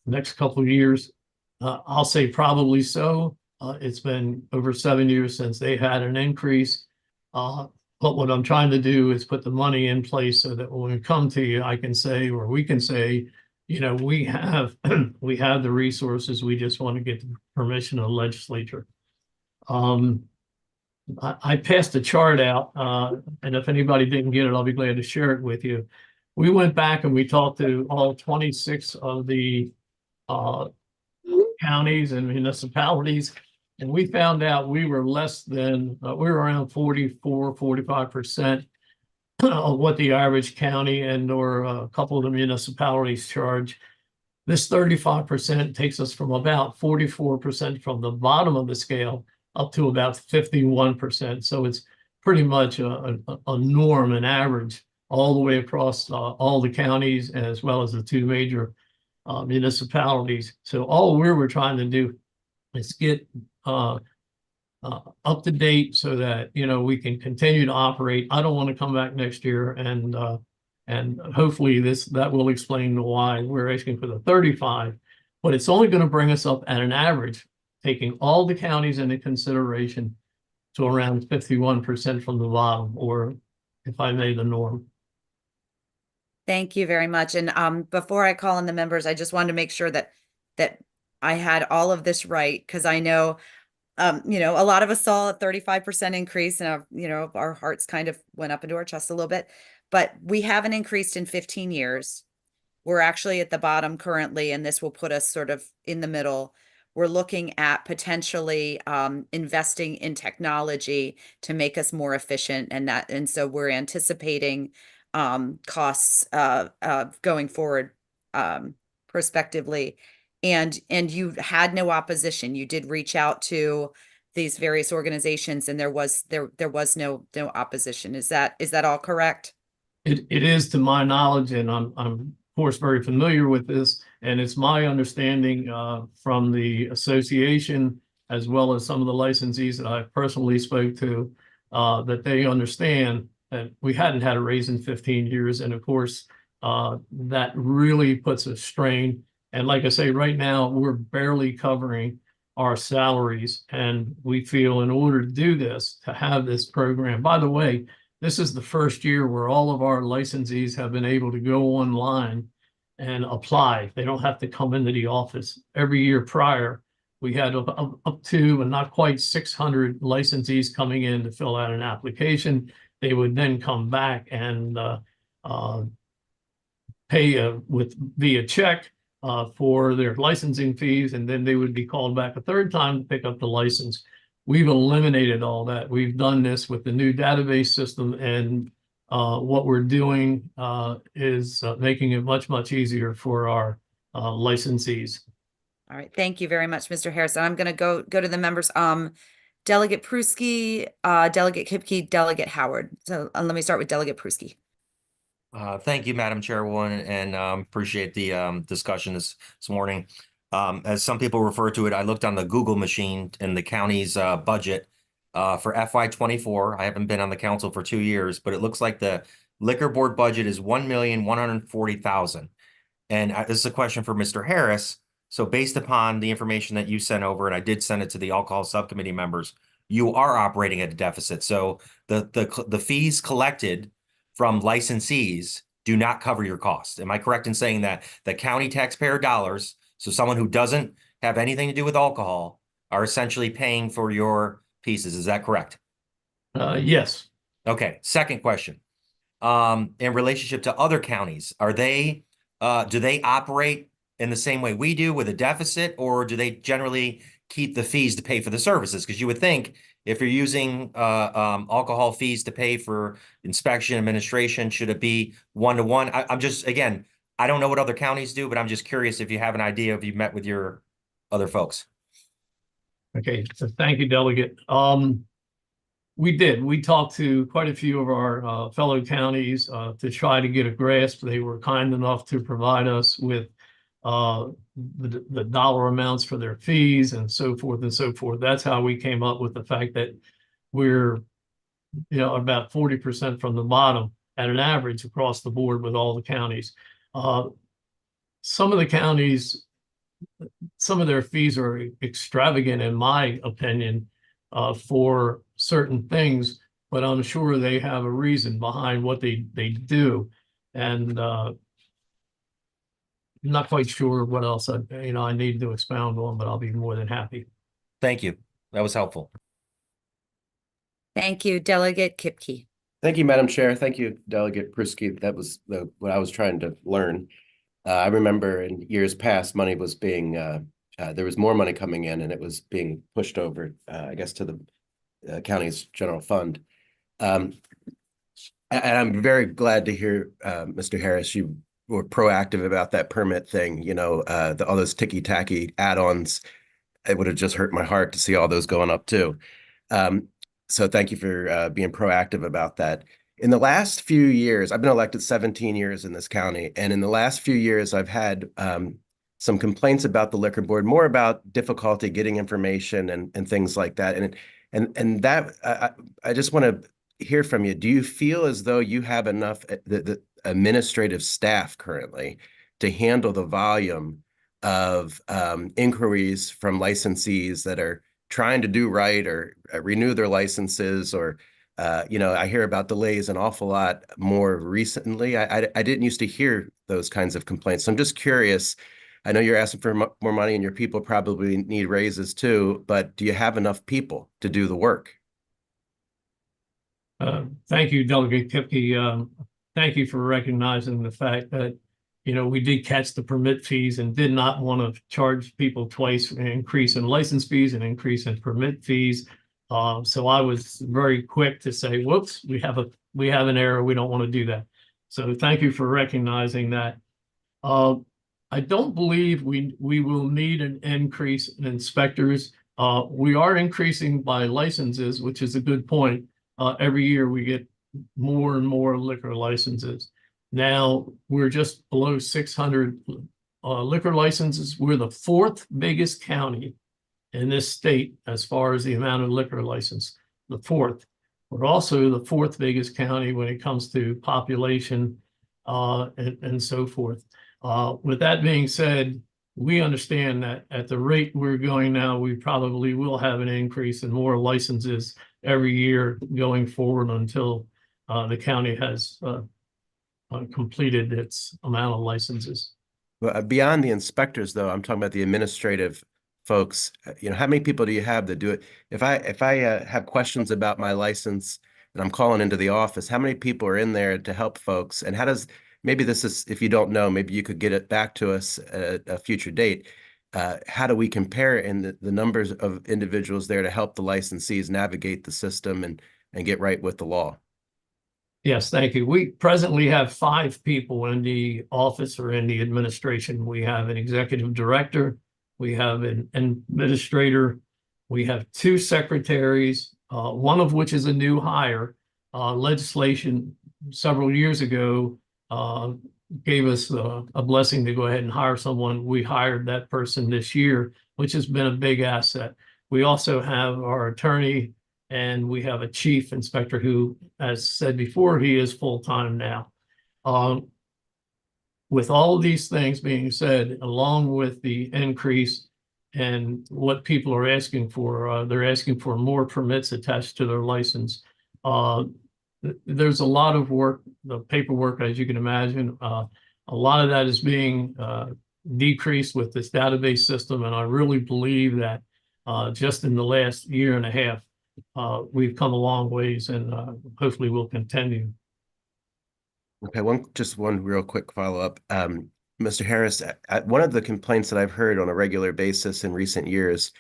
Speaker 8: next couple of years? I'll say probably so. It's been over 7 years since they had an increase. But what I'm trying to do is put the money in place so that when we come to you, I can say, or we can say, you know, we have the resources. We just want to get the permission of the legislature. I passed a chart out, and if anybody didn't get it, I'll be glad to share it with you. We went back and we talked to all 26 of the counties and municipalities, and we found out we were less than, we were around 44–45% of what the average county and or a couple of the municipalities charge. This 35% takes us from about 44% from the bottom of the scale up to about 51%. So it's pretty much a norm, an average all the way across all the counties as well as the two major municipalities. So all we were trying to do is get up to date so that, you know, we can continue to operate. I don't want to come back next year and hopefully that will explain why we're asking for the 35, but it's only going to bring us up at an average, taking all the counties into consideration, to around 51% from the bottom, or if I may, the norm.
Speaker 1: Thank you very much. And before I call on the members, I just wanted to make sure that I had all of this right, because I know, you know, a lot of us saw a 35% increase, and you know, our hearts kind of went up into our chest a little bit. But we haven't increased in 15 years. We're actually at the bottom currently, and this will put us sort of in the middle. We're looking at potentially investing in technology to make us more efficient, and so we're anticipating costs going forward prospectively. And you had no opposition. You did reach out to these various organizations, and there was no opposition. Is that all correct?
Speaker 8: It is, to my knowledge, and I'm of course very familiar with this, and it's my understanding from the association as well as some of the licensees that I personally spoke to that they understand that we hadn't had a raise in 15 years, and of course that really puts a strain. And like I say, right now we're barely covering our salaries, and we feel in order to do this, to have this program. By the way, this is the first year where all of our licensees have been able to go online and apply. They don't have to come into the office. Every year prior, we had up to, and not quite, 600 licensees coming in to fill out an application. They would then come back and pay via check for their licensing fees, and then they would be called back a third time to pick up the license. We've eliminated all that. We've done this with the new database system, and what we're doing is making it much, much easier for our licensees.
Speaker 1: All right. Thank you very much, Mr. Harrison. I'm going to go to the members. Delegate Pruski, Delegate Kipke, Delegate Howard. So let me start with Delegate Pruski.
Speaker 12: Thank you, Madam Chairwoman, and appreciate the discussion this morning. As some people refer to it, I looked on the Google machine in the county's budget for FY24. I haven't been on the council for 2 years, but it looks like the liquor board budget is $1,140,000. And this is a question for Mr. Harris. So based upon the information that you sent over, and I did send it to the alcohol subcommittee members, you are operating at a deficit. So the fees collected from licensees do not cover your cost. Am I correct in saying that the county taxpayer dollars, so someone who doesn't have anything to do with alcohol, are essentially paying for your pieces? Is that correct?
Speaker 8: Yes.
Speaker 12: Okay. Second question. In relationship to other counties, are they do they operate in the same way we do with a deficit, or do they generally keep the fees to pay for the services? Because you would think if you're using alcohol fees to pay for inspection administration, should it be one-to-one? I'm just, again, I don't know what other counties do, but I'm just curious if you have an idea, if you've met with your other folks.
Speaker 8: Okay, so thank you, Delegate. We talked to quite a few of our fellow counties to try to get a grasp. They were kind enough to provide us with the dollar amounts for their fees and so forth and so forth. That's how we came up with the fact that we're, about 40% from the bottom at an average across the board with all the counties. Some of the counties, some of their fees are extravagant, in my opinion, for certain things, but I'm sure they have a reason behind what they do. And I'm not quite sure what else I need to expound on, but I'll be more than happy.
Speaker 12: Thank you. That was helpful.
Speaker 1: Thank you, Delegate Kipke.
Speaker 9: Thank you, Madam Chair. Thank you, Delegate Prusky. That was what I was trying to learn. I remember in years past, money was being, there was more money coming in and it was being pushed over, I guess, to the county's general fund. And I'm very glad to hear, Mr. Harris, you were proactive about that permit thing, all those ticky-tacky add-ons. It would have just hurt my heart to see all those going up too. So thank you for being proactive about that. In the last few years, I've been elected 17 years in this county, and in the last few years, I've had some complaints about the liquor board, more about difficulty getting information and things like that. And that I just want to hear from you. Do you feel as though you have enough the administrative staff currently to handle the volume of inquiries from licensees that are trying to do right or renew their licenses, or I hear about delays an awful lot more recently. I didn't used to hear those kinds of complaints. So I'm just curious. I know you're asking for more money and your people probably need raises too, but do you have enough people to do the work?
Speaker 8: Thank you, Delegate Kipke. Thank you for recognizing the fact that, we did catch the permit fees and did not want to charge people twice, an increase in license fees and increase in permit fees. So I was very quick to say, whoops, we have an error. We don't want to do that. So thank you for recognizing that. I don't believe we will need an increase in inspectors. We are increasing by licenses, which is a good point. Every year we get more and more liquor licenses. Now we're just below 600 liquor licenses. We're the fourth biggest county in this state as far as the amount of liquor license, the fourth. We're also the fourth biggest county when it comes to population and so forth. With that being said, we understand that at the rate we're going now, we probably will have an increase in more licenses every year going forward until the county has completed its amount of licenses.
Speaker 9: Well, beyond the inspectors, though, I'm talking about the administrative folks. How many people do you have that do it? If I have questions about my license and I'm calling into the office, how many people are in there to help folks? And how does, maybe this is, if you don't know, maybe you could get it back to us at a future date. How do we compare in the numbers of individuals there to help the licensees navigate the system and get right with the law?
Speaker 8: Yes, thank you. We presently have 5 people in the office or in the administration. We have an executive director, we have an administrator, we have 2 secretaries, one of which is a new hire. Legislation several years ago gave us a blessing to go ahead and hire someone. We hired that person this year, which has been a big asset. We also have our attorney, and we have a chief inspector who, as said before, he is full-time now. With all of these things being said, along with the increase and what people are asking for. They're asking for more permits attached to their license. There's a lot of work, the paperwork, as you can imagine. A lot of that is being decreased with this database system, and I really believe that just in the last year and a half, we've come a long ways, and hopefully we'll continue.
Speaker 9: Okay, just one real quick follow-up. Mr. Harris, one of the complaints that I've heard on a regular basis in recent years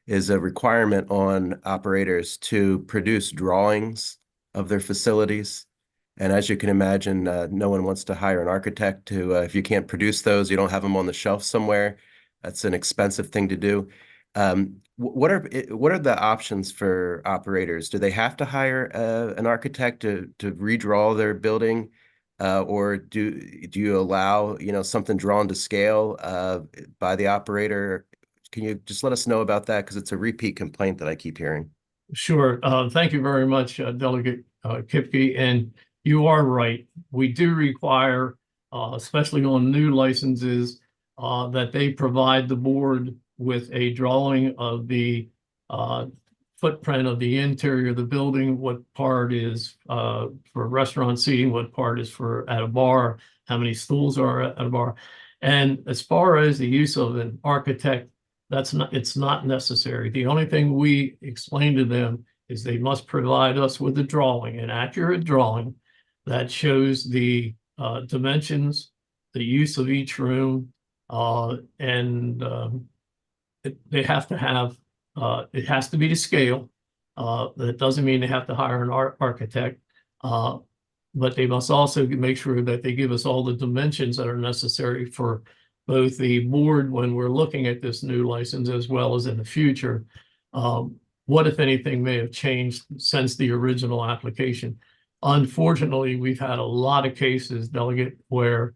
Speaker 9: is a requirement on operators to produce drawings of their facilities. And as you can imagine, no one wants to hire an architect to, if you can't produce those, you don't have them on the shelf somewhere. That's an expensive thing to do. What are the options for operators? Do they have to hire an architect to redraw their building? Or do you allow, something drawn to scale by the operator? Can you just let us know about that? Because it's a repeat complaint that I keep hearing.
Speaker 8: Sure. Thank you very much, Delegate Kipke. And you are right. We do require, especially on new licenses, that they provide the board with a drawing of the footprint of the interior of the building, what part is for restaurant seating, what part is for at a bar, how many stools are at a bar. And as far as the use of an architect, it's not necessary. The only thing we explain to them is they must provide us with a drawing, an accurate drawing that shows the dimensions, the use of each room, and they have to have, it has to be to scale. That doesn't mean they have to hire an architect, but they must also make sure that they give us all the dimensions that are necessary for both the board when we're looking at this new license as well as in the future. What, if anything, may have changed since the original application? Unfortunately, we've had a lot of cases, Delegate, where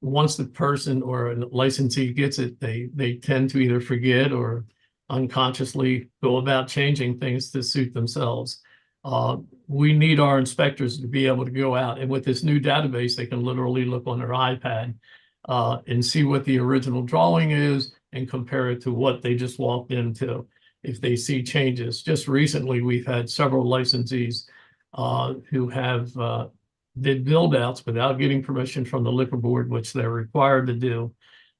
Speaker 8: once the person or a licensee gets it, they tend to either forget or unconsciously go about changing things to suit themselves. We need our inspectors to be able to go out, and with this new database, they can literally look on their iPad and see what the original drawing is and compare it to what they just walked into. If they see changes, just recently we've had several licensees who have did build outs without getting permission from the liquor board, which they're required to do,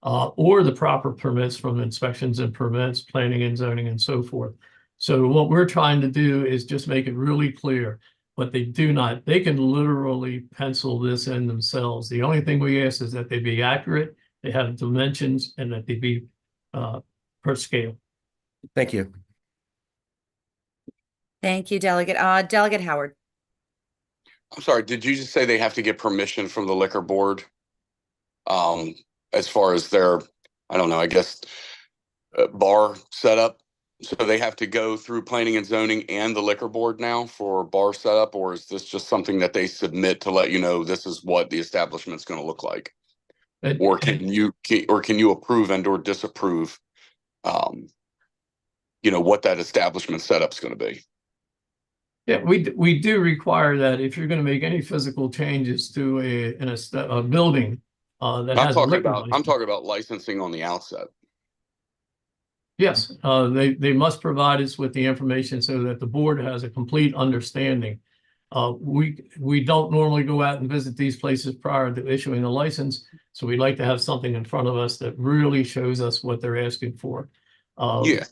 Speaker 8: or the proper permits from inspections and permits, planning and zoning, and so forth. So what we're trying to do is just make it really clear, but they can literally pencil this in themselves. The only thing we ask is that they be accurate, they have dimensions, and that they be per scale.
Speaker 9: Thank you.
Speaker 1: Thank you, Delegate. Delegate Howard.
Speaker 11: I'm sorry, did you just say they have to get permission from the liquor board? As far as their, I don't know, I guess, bar setup? So they have to go through planning and zoning and the liquor board now for bar setup, or is this just something that they submit to let you know this is what the establishment's going to look like? Or can you approve and or disapprove, what that establishment setup's going to be?
Speaker 8: Yeah, we do require that if you're going to make any physical changes to a building that has a liquor license.
Speaker 11: I'm talking about licensing on the outset.
Speaker 8: Yes, they must provide us with the information so that the board has a complete understanding. We don't normally go out and visit these places prior to issuing a license, so we'd like to have something in front of us that really shows us what they're asking for.
Speaker 11: Yeah.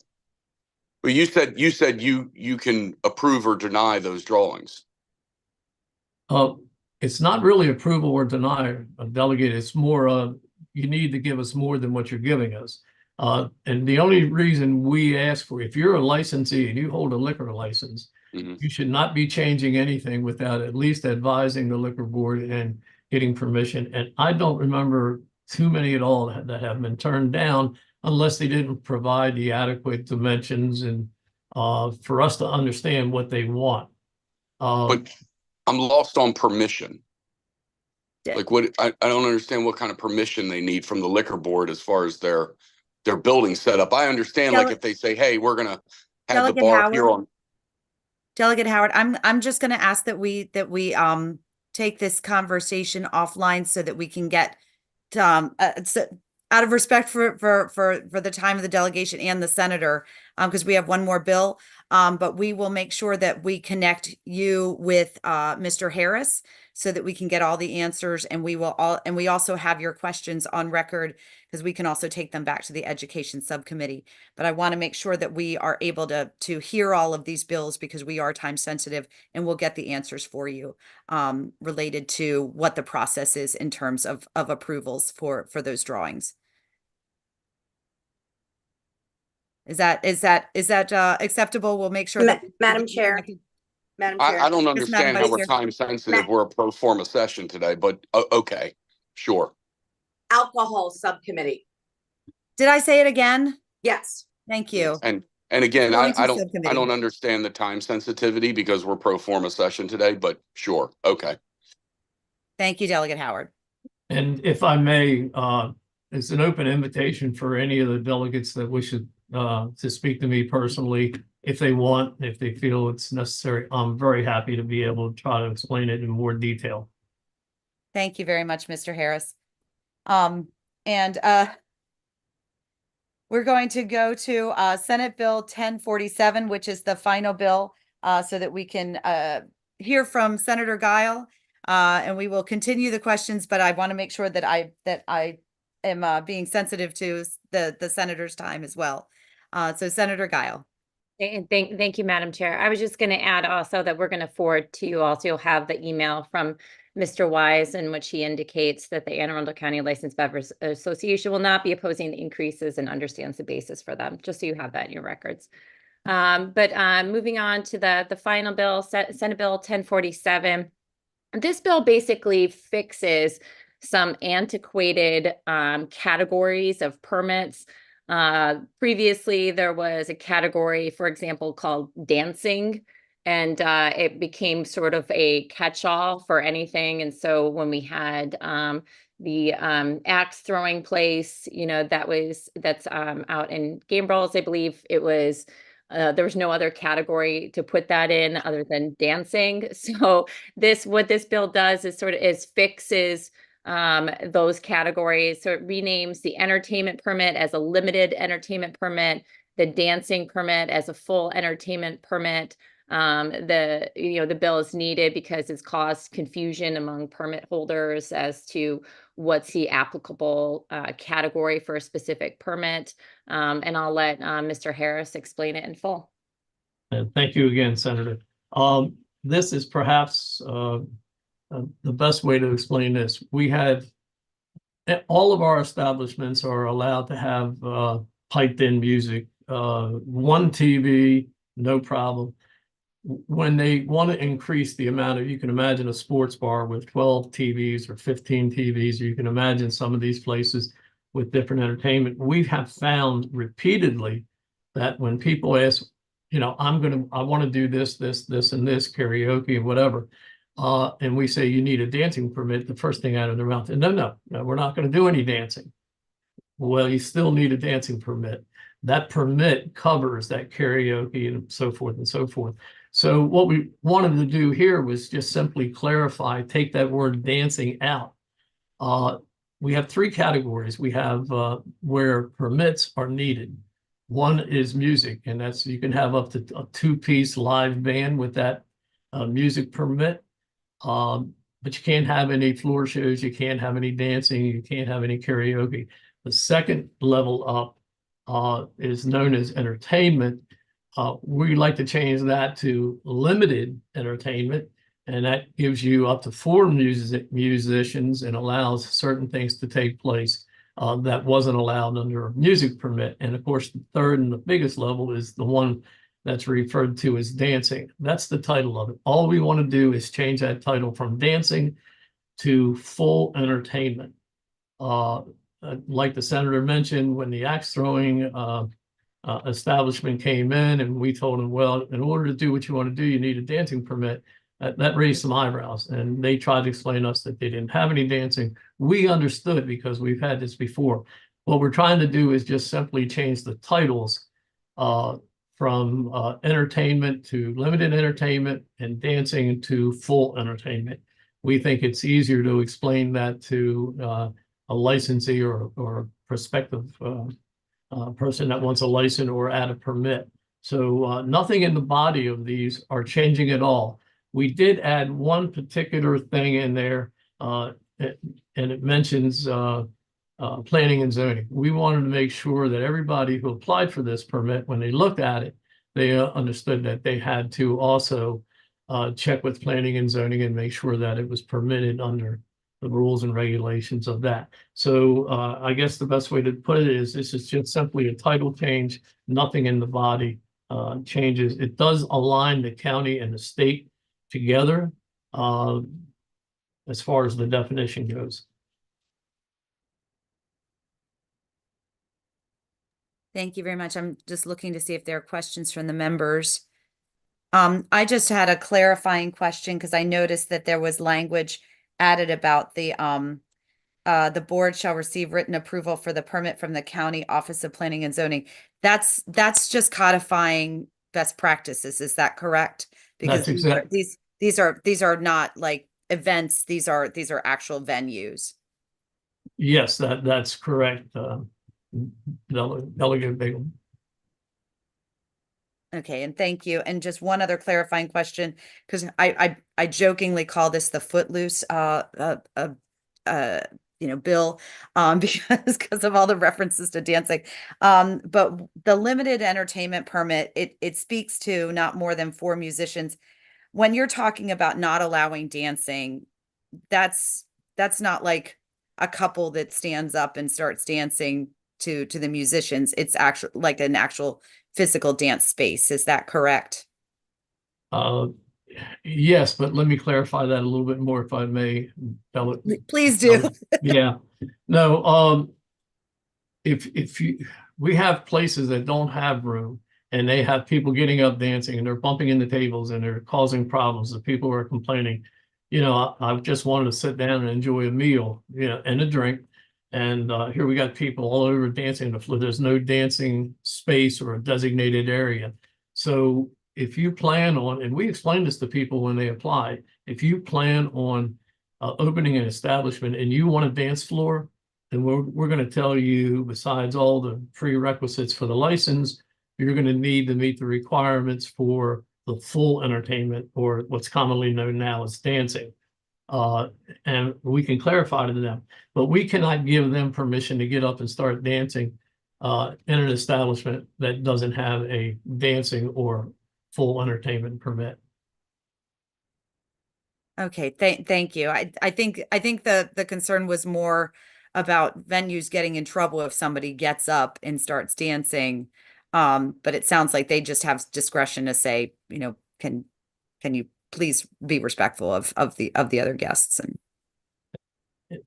Speaker 11: But you said you can approve or deny those drawings.
Speaker 8: It's not really approval or deny, Delegate. It's more you need to give us more than what you're giving us. And the only reason we ask for, if you're a licensee and you hold a liquor license, you should not be changing anything without at least advising the liquor board and getting permission. And I don't remember too many at all that have been turned down unless they didn't provide the adequate dimensions and for us to understand what they want.
Speaker 11: But I'm lost on permission. Like what I don't understand what kind of permission they need from the liquor board as far as their building setup. I understand like if they say, hey, we're gonna have the bar here on.
Speaker 1: Delegate Howard, I'm just gonna ask that we take this conversation offline so that we can get out of respect for the time of the delegation and the senator, because we have one more bill, but we will make sure that we connect you with Mr. Harris so that we can get all the answers, and we also have your questions on record because we can also take them back to the education subcommittee. But I want to make sure that we are able to hear all of these bills because we are time sensitive, and we'll get the answers for you related to what the process is in terms of approvals for those drawings. Is that acceptable? We'll make sure that
Speaker 13: Madam Chair. Madam Chair.
Speaker 11: I don't
Speaker 1: Madam
Speaker 11: understand how
Speaker 1: Vice
Speaker 11: we're
Speaker 1: Chair.
Speaker 11: time sensitive. We're a pro forma session today, but okay, sure.
Speaker 13: Alcohol Subcommittee.
Speaker 1: Did I say it again?
Speaker 13: Yes.
Speaker 1: Thank you.
Speaker 11: And again,
Speaker 1: Going to
Speaker 11: I don't
Speaker 1: subcommittee.
Speaker 11: understand the time sensitivity because we're pro forma session today, but sure, okay.
Speaker 1: Thank you, Delegate Howard.
Speaker 8: And if I may, it's an open invitation for any of the delegates that wish to speak to me personally. If they want, if they feel it's necessary, I'm very happy to be able to try to explain it in more detail.
Speaker 1: Thank you very much, Mr. Harris. We're going to go to Senate Bill 1047, which is the final bill, so that we can hear from Senator Guile, and we will continue the questions, but I want to make sure that I am being sensitive to the senator's time as well. So Senator Guile.
Speaker 10: And thank you, Madam Chair. I was just going to add also that we're going to forward to you also. You'll have the email from Mr. Wise in which he indicates that the Anne Arundel County Licensed Beverage Association will not be opposing the increases and understands the basis for them, just so you have that in your records. But moving on to the final bill, Senate Bill 1047. This bill basically fixes some antiquated categories of permits. Previously, there was a category, for example, called dancing, and it became sort of a catch-all for anything. And so when we had the axe throwing place, you know, that's out in Gambrels, I believe it was. There was no other category to put that in other than dancing. So what this bill does is fixes those categories. So it renames the entertainment permit as a limited entertainment permit, the dancing permit as a full entertainment permit. The bill is needed because it's caused confusion among permit holders as to what's the applicable category for a specific permit. And I'll let Mr. Harris explain it in full.
Speaker 8: Thank you again, Senator. This is perhaps the best way to explain this. We had all of our establishments are allowed to have piped in music, one TV, no problem. When they want to increase the amount of, you can imagine a sports bar with 12 TVs or 15 TVs, or you can imagine some of these places with different entertainment. We have found repeatedly that when people ask, you know, I want to do this, and this, karaoke and whatever, and we say you need a dancing permit, the first thing out of their mouth is, no, we're not going to do any dancing. Well, you still need a dancing permit. That permit covers that karaoke and so forth and so forth. So what we wanted to do here was just simply clarify, take that word dancing out. We have three categories. We have where permits are needed. One is music, and that's, you can have up to a two-piece live band with that music permit. But you can't have any floor shows, you can't have any dancing, you can't have any karaoke. The second level up is known as entertainment. We like to change that to limited entertainment, and that gives you up to 4 musicians and allows certain things to take place that wasn't allowed under a music permit. And of course, the third and the biggest level is the one that's referred to as dancing. That's the title of it. All we want to do is change that title from dancing to full entertainment. Like the senator mentioned, when the axe throwing establishment came in and we told them, well, in order to do what you want to do, you need a dancing permit. That raised some eyebrows, and they tried to explain to us that they didn't have any dancing. We understood because we've had this before. What we're trying to do is just simply change the titles from entertainment to limited entertainment and dancing to full entertainment. We think it's easier to explain that to licensee or prospective person that wants a license or add a permit. So nothing in the body of these are changing at all. We did add one particular thing in there, and it mentions planning and zoning. We wanted to make sure that everybody who applied for this permit, when they looked at it, they understood that they had to also check with planning and zoning and make sure that it was permitted under the rules and regulations of that. So I guess the best way to put it is this is just simply a title change, nothing in the body changes. It does align the county and the state together as far as the definition goes.
Speaker 1: Thank you very much. I'm just looking to see if there are questions from the members. I just had a clarifying question because I noticed that there was language added about the board shall receive written approval for the permit from the County Office of Planning and Zoning. That's just codifying best practices. Is that correct? Because these are not like events. These are actual venues.
Speaker 8: Yes, that's correct. Delegate Bagel.
Speaker 1: Okay, and thank you. And just one other clarifying question, because I jokingly call this the footloose bill because of all the references to dancing. But the limited entertainment permit, it speaks to not more than 4 musicians. When you're talking about not allowing dancing, that's not like a couple that stands up and starts dancing to the musicians. It's actually like an actual physical dance space. Is that correct?
Speaker 8: Yes, but let me clarify that a little bit more, if I may.
Speaker 1: Please do.
Speaker 8: Yeah. No, we have places that don't have room and they have people getting up dancing and they're bumping into tables and they're causing problems. The people are complaining, I just wanted to sit down and enjoy a meal, and a drink. And here we got people all over dancing the floor. There's no dancing space or a designated area. So if you plan on, and we explain this to people when they apply, if you plan on opening an establishment and you want a dance floor, then we're going to tell you, besides all the prerequisites for the license, you're going to need to meet the requirements for the full entertainment, or what's commonly known now as dancing. And we can clarify to them, but we cannot give them permission to get up and start dancing in an establishment that doesn't have a dancing or full entertainment permit.
Speaker 1: Okay, thank you. I think the concern was more about venues getting in trouble if somebody gets up and starts dancing. But it sounds like they just have discretion to say, can you please be respectful of the other guests.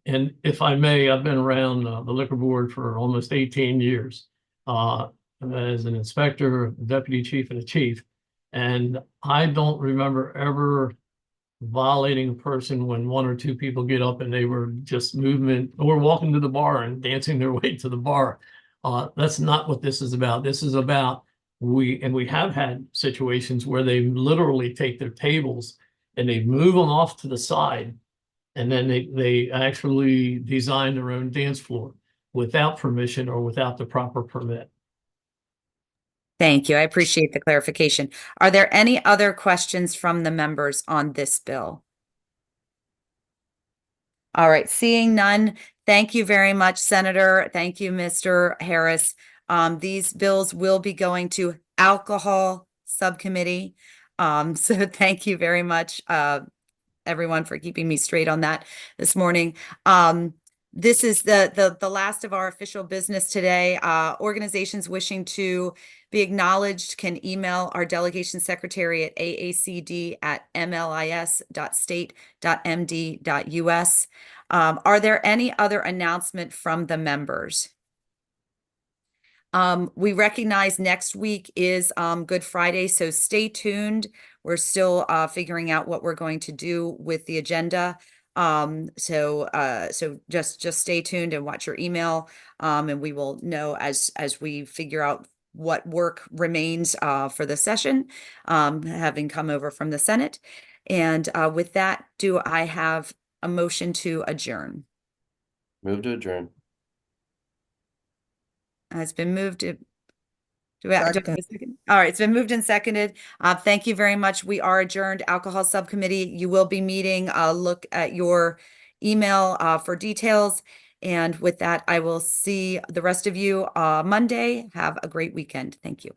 Speaker 8: And if I may, I've been around the liquor board for almost 18 years as an inspector, deputy chief, and a chief. And I don't remember ever violating a person when 1 or 2 people get up and they were just movement or walking to the bar and dancing their way to the bar. That's not what this is about. This is about we have had situations where they literally take their tables and they move them off to the side, and then they actually design their own dance floor without permission or without the proper permit.
Speaker 1: Thank you. I appreciate the clarification. Are there any other questions from the members on this bill? All right, seeing none, thank you very much, Senator. Thank you, Mr. Harris. These bills will be going to Alcohol Subcommittee. So thank you very much, everyone, for keeping me straight on that this morning. This is the last of our official business today. Organizations wishing to be acknowledged can email our delegation secretary at aacd@mlis.state.md.us. Are there any other announcement from the members? We recognize next week is Good Friday, so stay tuned. We're still figuring out what we're going to do with the agenda. So just stay tuned and watch your email, and we will know as we figure out what work remains for the session, having come over from the Senate. And with that, do I have a motion to adjourn?
Speaker 9: Move to adjourn.
Speaker 1: It's been moved to. Do I have a second? All right, it's been moved and seconded. Thank you very much. We are adjourned. Alcohol Subcommittee, you will be meeting. Look at your email for details. And with that, I will see the rest of you Monday. Have a great weekend. Thank you.